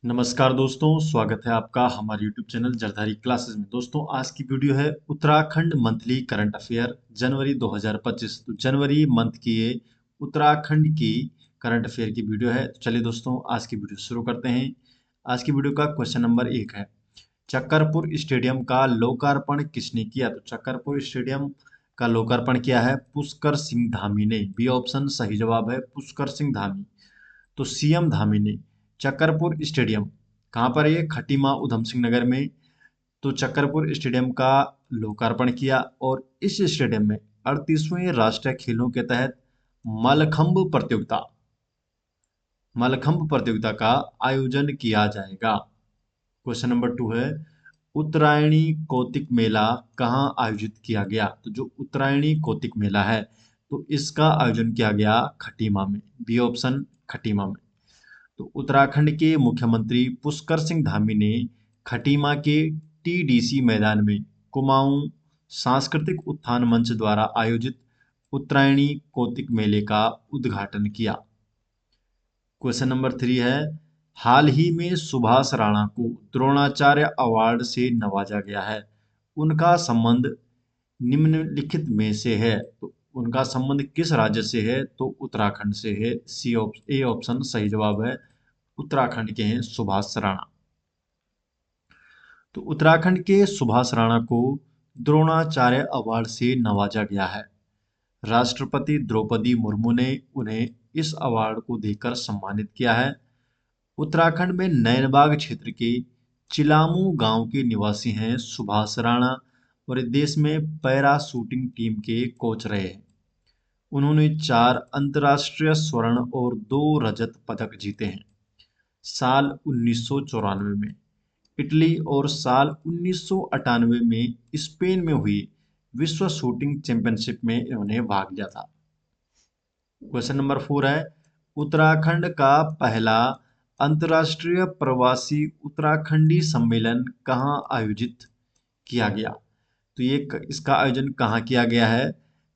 नमस्कार दोस्तों, स्वागत है आपका हमारे YouTube चैनल जरधारी क्लासेस में। दोस्तों, आज की वीडियो है उत्तराखंड मंथली करंट अफेयर जनवरी 2025। तो जनवरी मंथ की ये उत्तराखंड की करंट अफेयर की वीडियो है। तो चलिए दोस्तों, आज की वीडियो शुरू करते हैं। आज की वीडियो का क्वेश्चन नंबर 1 है, चक्करपुर स्टेडियम का लोकार्पण किसने किया? तो चक्करपुर स्टेडियम का लोकार्पण किया है पुष्कर सिंह धामी ने। बी ऑप्शन सही जवाब है, पुष्कर सिंह धामी। तो सीएम धामी ने चक्करपुर स्टेडियम कहाँ पर है? ये खटीमा उधम सिंह नगर में। तो चक्करपुर स्टेडियम का लोकार्पण किया और इस स्टेडियम में 38वें राष्ट्रीय खेलों के तहत मलखंभ प्रतियोगिता मलखंभ प्रतियोगिता का आयोजन किया जाएगा। क्वेश्चन नंबर 2 है, उत्तरायणी कौतिक मेला कहाँ आयोजित किया गया? तो जो उत्तरायणी कौतिक मेला है, तो इसका आयोजन किया गया खटीमा में। बी ऑप्शन खटीमा में। तो उत्तराखंड के मुख्यमंत्री पुष्कर सिंह धामी ने खटीमा के टीडीसी मैदान में कुमाऊं सांस्कृतिक उत्थान मंच द्वारा आयोजित उत्तरायणी कौतिक मेले का उद्घाटन किया। क्वेश्चन नंबर 3 है, हाल ही में सुभाष राणा को द्रोणाचार्य अवार्ड से नवाजा गया है। उनका संबंध निम्नलिखित में से है। तो उनका संबंध किस राज्य से है? तो उत्तराखंड से है। ए ऑप्शन सही जवाब है, उत्तराखंड के हैं सुभाष राणा। तो उत्तराखंड के सुभाष राणा को द्रोणाचार्य अवार्ड से नवाजा गया है। राष्ट्रपति द्रौपदी मुर्मू ने उन्हें इस अवार्ड को देकर सम्मानित किया है। उत्तराखंड में नैनबाग क्षेत्र के चिलामू गांव के निवासी हैं सुभाष राणा और देश में पैरा शूटिंग टीम के कोच रहे हैं। उन्होंने 4 अंतर्राष्ट्रीय स्वर्ण और 2 रजत पदक जीते हैं। साल 1994 में इटली और साल 1998 में स्पेन में हुई विश्व शूटिंग चैंपियनशिप में इन्होंने भाग लिया था। क्वेश्चन नंबर 4 है, उत्तराखंड का पहला अंतर्राष्ट्रीय प्रवासी उत्तराखंडी सम्मेलन कहाँ आयोजित किया गया? तो इसका आयोजन कहाँ किया गया है?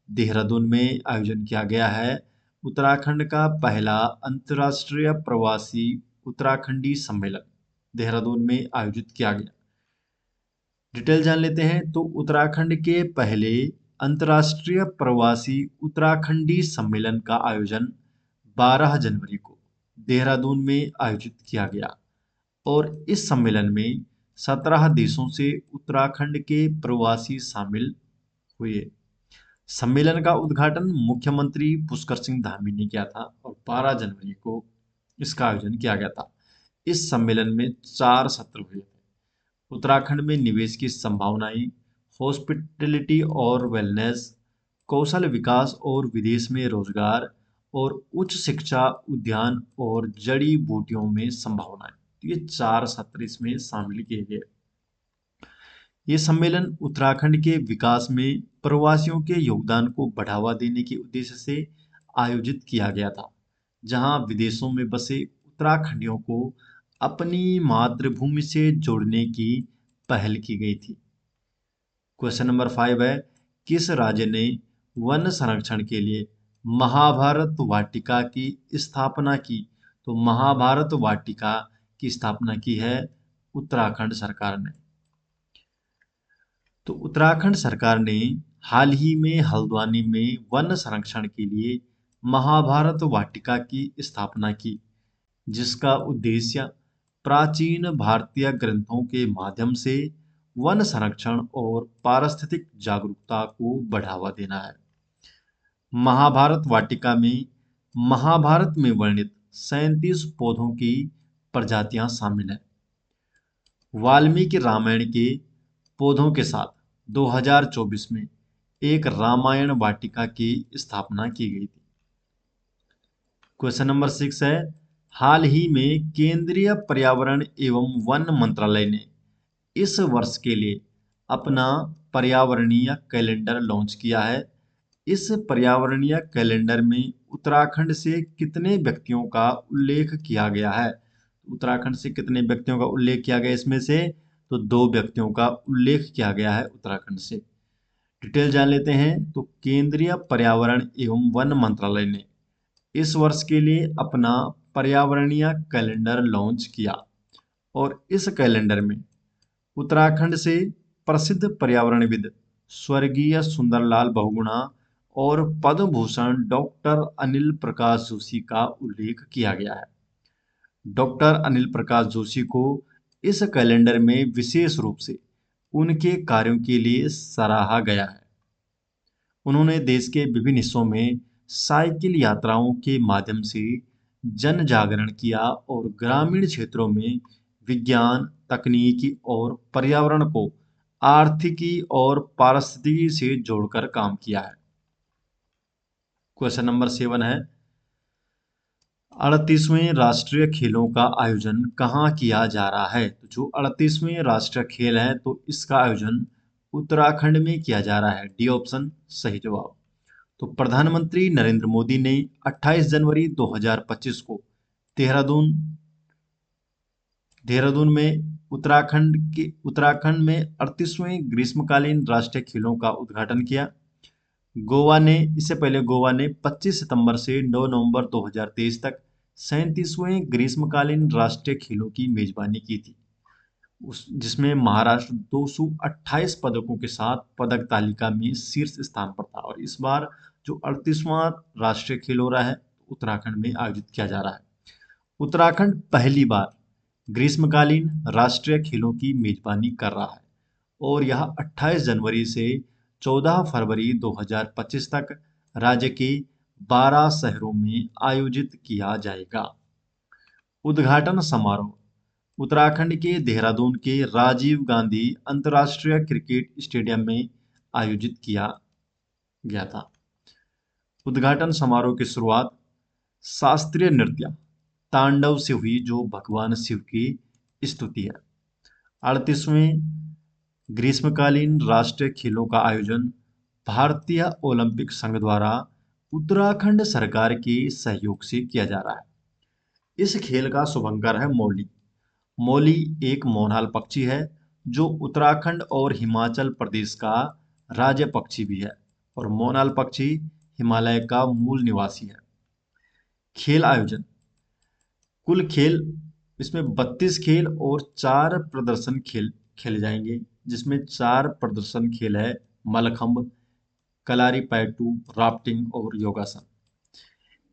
देहरादून में आयोजन किया गया है। उत्तराखंड का पहला अंतर्राष्ट्रीय प्रवासी उत्तराखंडी सम्मेलन देहरादून में आयोजित किया गया। डिटेल जान लेते हैं। तो उत्तराखंड के पहले अंतर्राष्ट्रीय प्रवासी उत्तराखंडी सम्मेलन का आयोजन 12 जनवरी को देहरादून में आयोजित किया गया और इस सम्मेलन में 17 देशों से उत्तराखंड के प्रवासी शामिल हुए। सम्मेलन का उद्घाटन मुख्यमंत्री पुष्कर सिंह धामी ने किया था और 12 जनवरी को इसका आयोजन किया गया था। इस सम्मेलन में 4 सत्र हुए थे। उत्तराखंड में निवेश की संभावनाएं, हॉस्पिटैलिटी और वेलनेस, कौशल विकास और विदेश में रोजगार और उच्च शिक्षा, उद्यान और जड़ी बूटियों में संभावनाएं। तो ये 4 सत्र इसमें शामिल किए गए। ये सम्मेलन उत्तराखंड के विकास में प्रवासियों के योगदान को बढ़ावा देने के उद्देश्य से आयोजित किया गया था, जहां विदेशों में बसे उत्तराखंडियों को अपनी मातृभूमि से जोड़ने की पहल की गई थी। क्वेश्चन नंबर 5 है, किस राज्य ने वन संरक्षण के लिए महाभारत वाटिका की स्थापना की? तो महाभारत वाटिका की स्थापना की है उत्तराखंड सरकार ने। तो उत्तराखंड सरकार ने हाल ही में हल्द्वानी में वन संरक्षण के लिए महाभारत वाटिका की स्थापना की, जिसका उद्देश्य प्राचीन भारतीय ग्रंथों के माध्यम से वन संरक्षण और पारिस्थितिक जागरूकता को बढ़ावा देना है। महाभारत वाटिका में महाभारत में वर्णित 37 पौधों की प्रजातियां शामिल हैं। वाल्मीकि रामायण के पौधों के साथ 2024 में एक रामायण वाटिका की स्थापना की गई थी। क्वेश्चन नंबर 6 है, हाल ही में केंद्रीय पर्यावरण एवं वन मंत्रालय ने इस वर्ष के लिए अपना पर्यावरणीय कैलेंडर लॉन्च किया है। इस पर्यावरणीय कैलेंडर में उत्तराखंड से कितने व्यक्तियों का उल्लेख किया गया है? उत्तराखंड से कितने व्यक्तियों का उल्लेख किया गया इसमें से? तो 2 व्यक्तियों का उल्लेख किया गया है उत्तराखंड से। डिटेल जान लेते हैं। तो केंद्रीय पर्यावरण एवं वन मंत्रालय ने इस वर्ष के लिए अपना पर्यावरणीय कैलेंडर लॉन्च किया। और इस कैलेंडर में उत्तराखंड से प्रसिद्ध पर्यावरणविद स्वर्गीय सुंदरलाल बहुगुणा और पद्म भूषण डॉक्टर अनिल प्रकाश जोशी का उल्लेख किया गया है। डॉक्टर अनिल प्रकाश जोशी को इस कैलेंडर में विशेष रूप से उनके कार्यों के लिए सराहा गया है। उन्होंने देश के विभिन्न हिस्सों में साइकिल यात्राओं के माध्यम से जन जागरण किया और ग्रामीण क्षेत्रों में विज्ञान, तकनीकी और पर्यावरण को आर्थिकी और पारिस्थितिकी से जोड़कर काम किया है। क्वेश्चन नंबर 7 है, 38वें राष्ट्रीय खेलों का आयोजन कहाँ किया जा रहा है? तो जो 38वें राष्ट्रीय खेल है तो इसका आयोजन उत्तराखंड में किया जा रहा है। डी ऑप्शन सही जवाब। तो प्रधानमंत्री नरेंद्र मोदी ने 28 जनवरी 2025 को देहरादून देहरादून में उत्तराखंड में 38वें ग्रीष्मकालीन राष्ट्रीय खेलों का उद्घाटन किया। इससे पहले गोवा ने 25 सितंबर से 9 नवंबर 2023 तक 37वें ग्रीष्मकालीन राष्ट्रीय खेलों की मेजबानी की थी, जिसमें महाराष्ट्र 228 पदकों के साथ पदक तालिका में शीर्ष स्थान पर था। और इस बार जो 38वां राष्ट्रीय खेल हो रहा है उत्तराखंड में आयोजित किया जा रहा है। उत्तराखंड पहली बार ग्रीष्मकालीन राष्ट्रीय खेलों की मेजबानी कर रहा है और यह 28 जनवरी से 14 फरवरी 2025 तक राज्य के 12 शहरों में आयोजित किया जाएगा। उद्घाटन समारोह उत्तराखंड के देहरादून के राजीव गांधी अंतर्राष्ट्रीय क्रिकेट स्टेडियम में आयोजित किया गया था। उद्घाटन समारोह की शुरुआत शास्त्रीय नृत्य तांडव से हुई, जो भगवान शिव की स्तुति है। 38वें ग्रीष्मकालीन राष्ट्रीय खेलों का आयोजन भारतीय ओलंपिक संघ द्वारा उत्तराखंड सरकार के सहयोग से किया जा रहा है। इस खेल का शुभंकर है मौली। मौली एक मोनाल पक्षी है जो उत्तराखंड और हिमाचल प्रदेश का राज्य पक्षी भी है और मोनाल पक्षी हिमालय का मूल निवासी है। खेल आयोजन कुल खेल इसमें 32 खेल और 4 प्रदर्शन खेल खेले जाएंगे, जिसमें 4 प्रदर्शन खेल है मलखंब, कलारी पैटू, राफ्टिंग और योगासन।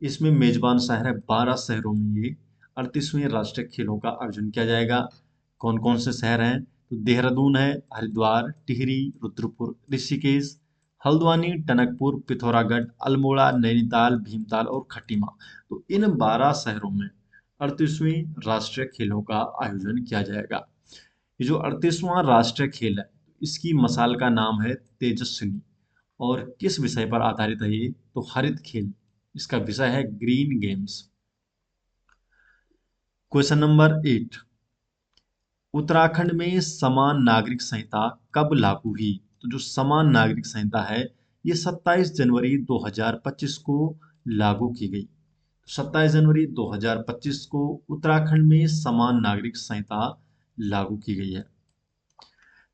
इसमें मेजबान शहर है 12 शहरों में ये 38वें राष्ट्रीय खेलों का आयोजन किया जाएगा। कौन कौन से शहर हैं? तो देहरादून है, हरिद्वार, टिहरी, रुद्रपुर, ऋषिकेश, हल्द्वानी, टनकपुर, पिथौरागढ़, अल्मोड़ा, नैनीताल, भीमताल और खटीमा। तो इन 12 शहरों में 38वें राष्ट्रीय खेलों का आयोजन किया जाएगा। ये जो 38वां राष्ट्रीय खेल है इसकी मशाल का नाम है तेजस्विनी और किस विषय पर आधारित है ये? तो हरित खेल। इसका विषय है green games. Question number 8, Uttarakhand में समान नागरिक संहिता कब लागू हुई? तो जो समान नागरिक संहिता है ये 27 जनवरी 2025 को लागू की गई। 27 जनवरी 2025 को उत्तराखंड में समान नागरिक संहिता लागू की गई है।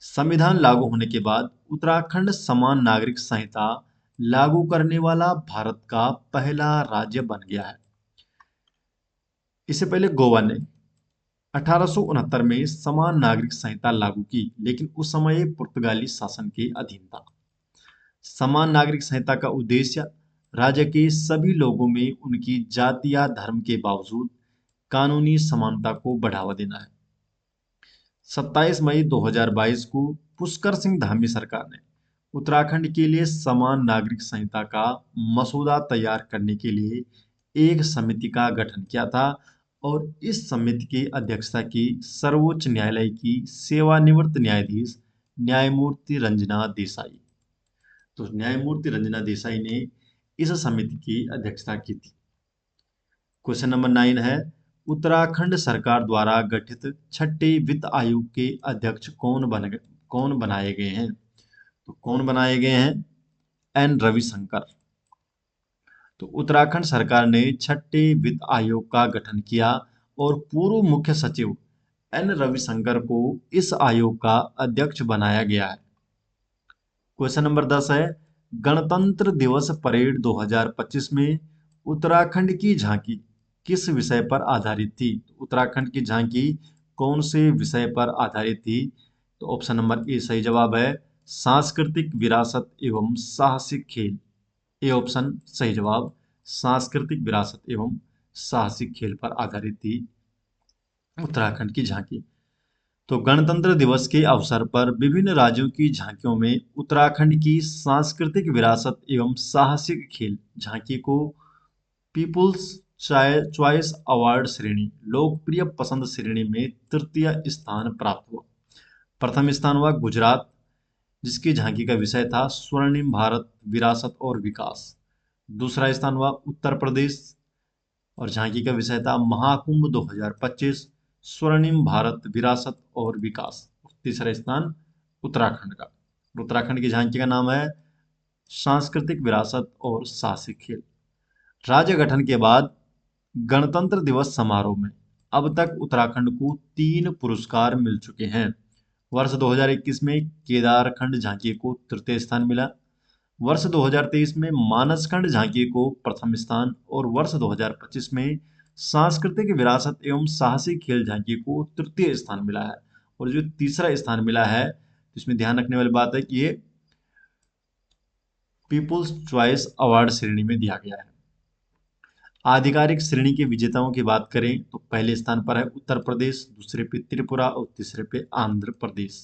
संविधान लागू होने के बाद उत्तराखंड समान नागरिक संहिता लागू करने वाला भारत का पहला राज्य बन गया है। इससे पहले गोवा ने 1869 में समान नागरिक संहिता लागू की, लेकिन उस समय ये पुर्तगाली शासन के अधीन था। समान नागरिक संहिता का उद्देश्य राज्य के सभी लोगों में उनकी जाति या धर्म के बावजूद कानूनी समानता को बढ़ावा देना है। 27 मई 2022 को पुष्कर सिंह धामी सरकार ने उत्तराखंड के लिए समान नागरिक संहिता का मसौदा तैयार करने के लिए एक समिति का गठन किया था और इस समिति की अध्यक्षता की सर्वोच्च न्यायालय की सेवानिवृत्त न्यायाधीश न्यायमूर्ति रंजना देसाई। तो न्यायमूर्ति रंजना देसाई ने इस समिति की अध्यक्षता की थी। क्वेश्चन नंबर 9 है, उत्तराखंड सरकार द्वारा गठित छठे वित्त आयोग के अध्यक्ष कौन बनाए गए हैं? तो कौन बनाए गए हैं? एन रविशंकर। तो उत्तराखंड सरकार ने छठे वित्त आयोग का गठन किया और पूर्व मुख्य सचिव एन रविशंकर को इस आयोग का अध्यक्ष बनाया गया है। क्वेश्चन नंबर 10 है, गणतंत्र दिवस परेड 2025 में उत्तराखंड की झांकी किस विषय पर आधारित थी? उत्तराखंड की झांकी कौन से विषय पर आधारित थी? तो ऑप्शन नंबर ए सही जवाब है, सांस्कृतिक विरासत एवं साहसिक खेल। ए ऑप्शन सही जवाब, सांस्कृतिक विरासत एवं साहसिक खेल पर आधारित थी उत्तराखंड की झांकी। तो गणतंत्र दिवस के अवसर पर विभिन्न राज्यों की झांकियों में उत्तराखंड की सांस्कृतिक विरासत एवं साहसिक खेल झांकी को पीपुल्स चॉइस अवार्ड श्रेणी, लोकप्रिय पसंद श्रेणी में तृतीय स्थान प्राप्त हुआ। प्रथम स्थान हुआ गुजरात, जिसकी झांकी का विषय था स्वर्णिम भारत विरासत और विकास। दूसरा स्थान हुआ उत्तर प्रदेश, और झांकी का विषय था महाकुंभ 2025 स्वर्णिम भारत विरासत और विकास। तीसरा स्थान उत्तराखंड का। उत्तराखंड की झांकी का नाम है सांस्कृतिक विरासत और साहसिक खेल। राज्य गठन के बाद गणतंत्र दिवस समारोह में अब तक उत्तराखंड को 3 पुरस्कार मिल चुके हैं। वर्ष 2021 में केदारखंड झांकी को तृतीय स्थान मिला, वर्ष 2023 में मानसखंड झांकी को प्रथम स्थान, और वर्ष 2025 में सांस्कृतिक विरासत एवं साहसिक खेल झांकी को तृतीय स्थान मिला है। और जो तीसरा स्थान मिला है, इसमें ध्यान रखने वाली बात है कि ये पीपुल्स चॉइस अवार्ड श्रेणी में दिया गया है। आधिकारिक श्रेणी के विजेताओं की बात करें तो पहले स्थान पर है उत्तर प्रदेश, दूसरे पे त्रिपुरा और तीसरे पे आंध्र प्रदेश।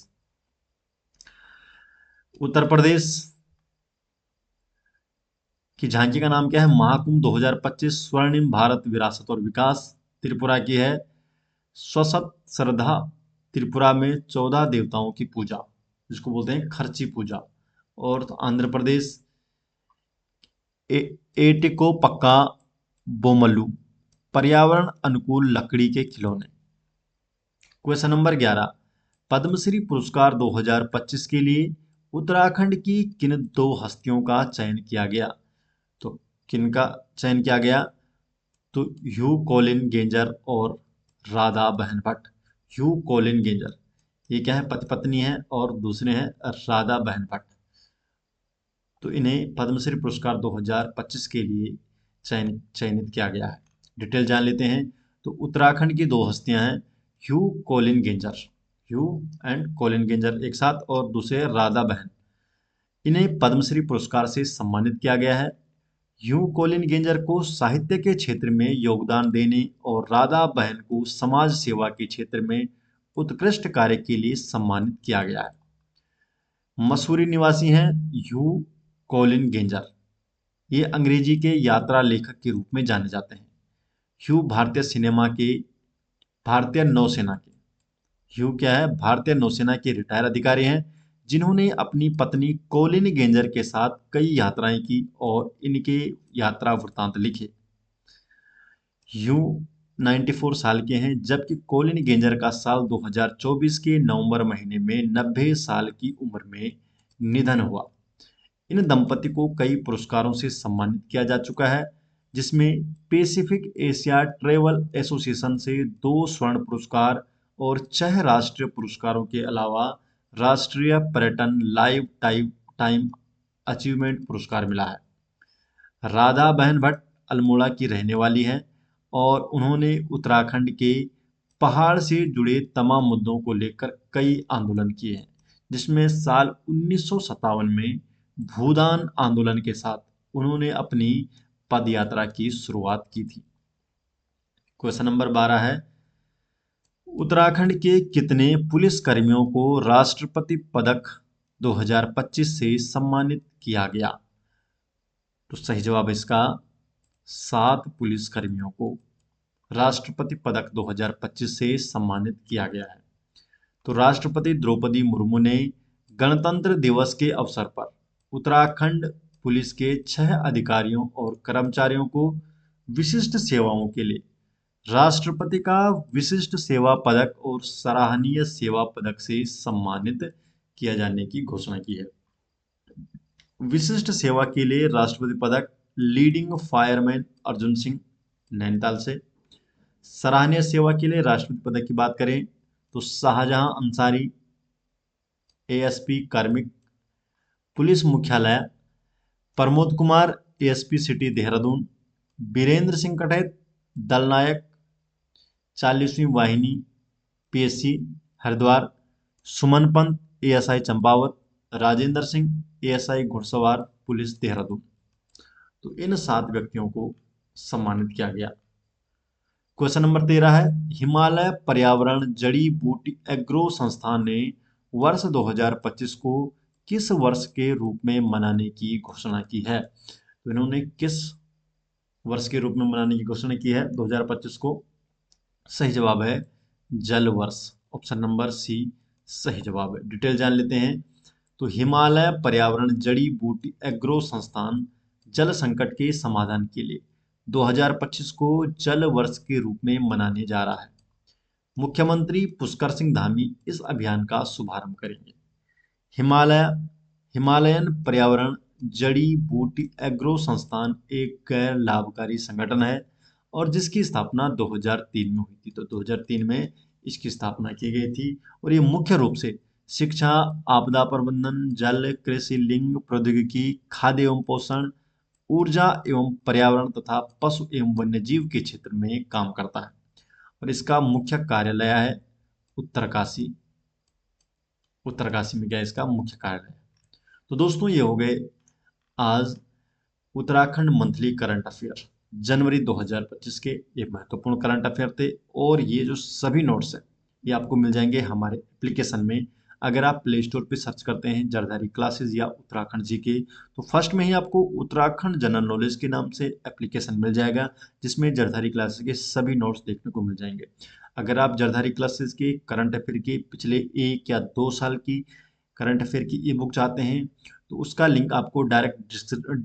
उत्तर प्रदेश की झांकी का नाम क्या है? महाकुंभ 2025 स्वर्णिम भारत विरासत और विकास। त्रिपुरा की है स्वसत श्रद्धा, त्रिपुरा में 14 देवताओं की पूजा, जिसको बोलते हैं खर्ची पूजा। और तो आंध्र प्रदेश एटिको पक्का बोमल्लू, पर्यावरण अनुकूल लकड़ी के खिलौने। क्वेश्चन नंबर 11, पद्मश्री पुरस्कार 2025 के लिए उत्तराखंड की किन 2 हस्तियों का चयन किया गया? तो किन का चयन किया गया? तो ह्यू कॉलिन गेंजर और राधा बहन भट्ट। ह्यू कॉलिन गेंजर, ये क्या है? पति पत्नी है, और दूसरे हैं राधा बहन भट्ट। तो इन्हें पद्मश्री पुरस्कार 2025 के लिए चयनित किया गया है। डिटेल जान लेते हैं। तो उत्तराखंड की 2 हस्तियां हैं, ह्यू कॉलिन गेंजर, ह्यू एंड कॉलिन गेंजर एक साथ, और दूसरे राधा बहन। इन्हें पद्मश्री पुरस्कार से सम्मानित किया गया है। ह्यू कॉलिन गेंजर को साहित्य के क्षेत्र में योगदान देने और राधा बहन को समाज सेवा के क्षेत्र में उत्कृष्ट कार्य के लिए सम्मानित किया गया है। मसूरी निवासी हैं ह्यू कॉलिन गेंजर। ये अंग्रेजी के यात्रा लेखक के रूप में जाने जाते हैं। ह्यू भारतीय नौसेना के ह्यू क्या है? भारतीय नौसेना के रिटायर अधिकारी हैं, जिन्होंने अपनी पत्नी कॉलिन गेंजर के साथ कई यात्राएं की और इनके यात्रा वृत्तांत लिखे। ह्यू 94 साल के हैं, जबकि कॉलिन गेंजर का साल 2024 के नवंबर महीने में 90 साल की उम्र में निधन हुआ। इन दंपति को कई पुरस्कारों से सम्मानित किया जा चुका है, जिसमें पैसिफिक एशिया ट्रेवल एसोसिएशन से 2 स्वर्ण पुरस्कार और 6 राष्ट्रीय पुरस्कारों के अलावा राष्ट्रीय पर्यटन लाइफ टाइम अचीवमेंट पुरस्कार मिला है। राधा बहन भट्ट अल्मोड़ा की रहने वाली हैं, और उन्होंने उत्तराखंड के पहाड़ से जुड़े तमाम मुद्दों को लेकर कई आंदोलन किए हैं, जिसमें साल 1957 में भूदान आंदोलन के साथ उन्होंने अपनी पदयात्रा की शुरुआत की थी। क्वेश्चन नंबर 12 है, उत्तराखंड के कितने पुलिस कर्मियों को राष्ट्रपति पदक 2025 से सम्मानित किया गया? तो सही जवाब है इसका 7 पुलिस कर्मियों को राष्ट्रपति पदक 2025 से सम्मानित किया गया है। तो राष्ट्रपति द्रौपदी मुर्मू ने गणतंत्र दिवस के अवसर पर उत्तराखंड पुलिस के 6 अधिकारियों और कर्मचारियों को विशिष्ट सेवाओं के लिए राष्ट्रपति का विशिष्ट सेवा पदक और सराहनीय सेवा पदक से सम्मानित किया जाने की घोषणा की है। विशिष्ट सेवा के लिए राष्ट्रपति पदक लीडिंग फायरमैन अर्जुन सिंह नैनीताल से। सराहनीय सेवा के लिए राष्ट्रपति पदक की बात करें तो शाहजहां अंसारी एएसपी कार्मिक पुलिस मुख्यालय, प्रमोद कुमार एएसपी सिटी देहरादून, बीरेंद्र सिंह कटैत दल नायक 40वीं वाहिनी पीएससी हरिद्वार, सुमन पंत एएसआई चंपावत, राजेंद्र सिंह एएसआई घुड़सवार पुलिस देहरादून। तो इन 7 व्यक्तियों को सम्मानित किया गया। क्वेश्चन नंबर 13 है, हिमालय पर्यावरण जड़ी बूटी एग्रो संस्थान ने वर्ष 2025 को किस वर्ष के रूप में मनाने की घोषणा की है? तो इन्होंने किस वर्ष के रूप में मनाने की घोषणा की है 2025 को? सही जवाब है जल वर्ष। ऑप्शन नंबर सी सही जवाब है। डिटेल जान लेते हैं। तो हिमालय पर्यावरण जड़ी बूटी एग्रो संस्थान जल संकट के समाधान के लिए 2025 को जल वर्ष के रूप में मनाने जा रहा है। मुख्यमंत्री पुष्कर सिंह धामी इस अभियान का शुभारंभ करेंगे। हिमालय हिमालयन पर्यावरण जड़ी बूटी एग्रो संस्थान एक गैर लाभकारी संगठन है और जिसकी स्थापना 2003 में हुई थी। तो 2003 में इसकी स्थापना की गई थी और ये मुख्य रूप से शिक्षा, आपदा प्रबंधन, जल, कृषि, लिंग प्रौद्योगिकी, खाद्य एवं पोषण, ऊर्जा एवं पर्यावरण तथा पशु एवं वन्यजीव के क्षेत्र में काम करता है और इसका मुख्य कार्यालय है उत्तरकाशी। उत्तरकाशी में क्या है इसका मुख्य कार्यालय। तो दोस्तों ये हो गए आज उत्तराखंड मंथली करंट अफेयर जनवरी 2025 के। ये महत्वपूर्ण करंट अफेयर थे और ये जो सभी नोट्स हैं ये आपको मिल जाएंगे हमारे एप्लीकेशन में। अगर आप प्ले स्टोर पे सर्च करते हैं जरधारी क्लासेस या उत्तराखंड जीके, तो फर्स्ट में ही आपको उत्तराखंड जनरल नॉलेज के नाम से एप्लीकेशन मिल जाएगा जिसमें जरधारी क्लासेस के सभी नोट्स देखने को मिल जाएंगे। अगर आप जरधारी क्लासेस के करंट अफेयर के पिछले 1 या 2 साल की करंट अफेयर की ई बुक चाहते हैं तो उसका लिंक आपको डायरेक्ट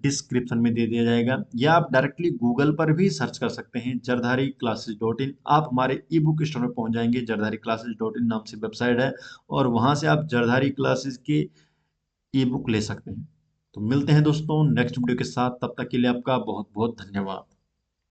डिस्क्रिप्शन में दे दिया जाएगा या आप डायरेक्टली गूगल पर भी सर्च कर सकते हैं जरधारी क्लासेस.in। आप हमारे ई बुक स्टोर में पहुंच जाएंगे। जरधारी क्लासेस.in नाम से वेबसाइट है और वहां से आप जरधारी क्लासेस के ई बुक ले सकते हैं। तो मिलते हैं दोस्तों नेक्स्ट वीडियो के साथ, तब तक के लिए आपका बहुत बहुत धन्यवाद।